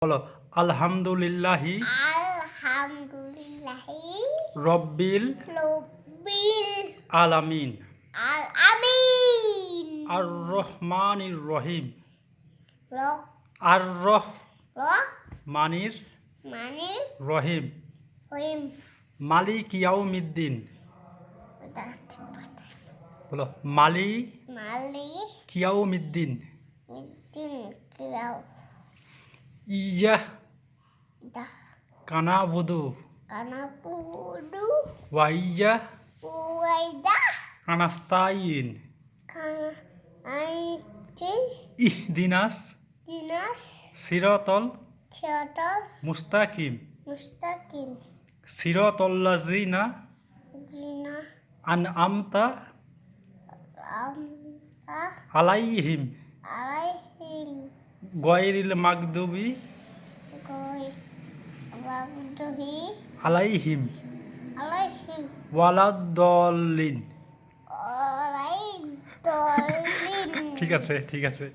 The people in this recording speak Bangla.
বলো আলহামদুলিল্লাহি আলহামদুলিল্লাহি রব্বিল রব্বিল আলামিন আলামিন আর রহমানির রহিম র আর র রহমানির মানে রহিম রহিম মালিক ইয়াউমিদ্দিন ওটা ঠিক কথা বলো মালিক মালিক ইয়াউমিদ্দিন মিদ্দিন কিরাও ইয়া দা কানাবুদু কানাপুডু ওয়া ইয়া ওয়াইদা কানাস্তাইন কানা আইচে ইহদিনাস দিনাস সিরাতাল থিয়াটার মুস্তাকিম মুস্তাকিম সিরাতাল্লাযিনা জিনা আনআমতা আমতা আলাইহিম আলাইহিম গায়রিল মাগদুবি গই বাগদহি আলাইহিম আলাইহিম ওয়ালাদ্দল্লিন আলাইহিম দলিন ঠিক আছে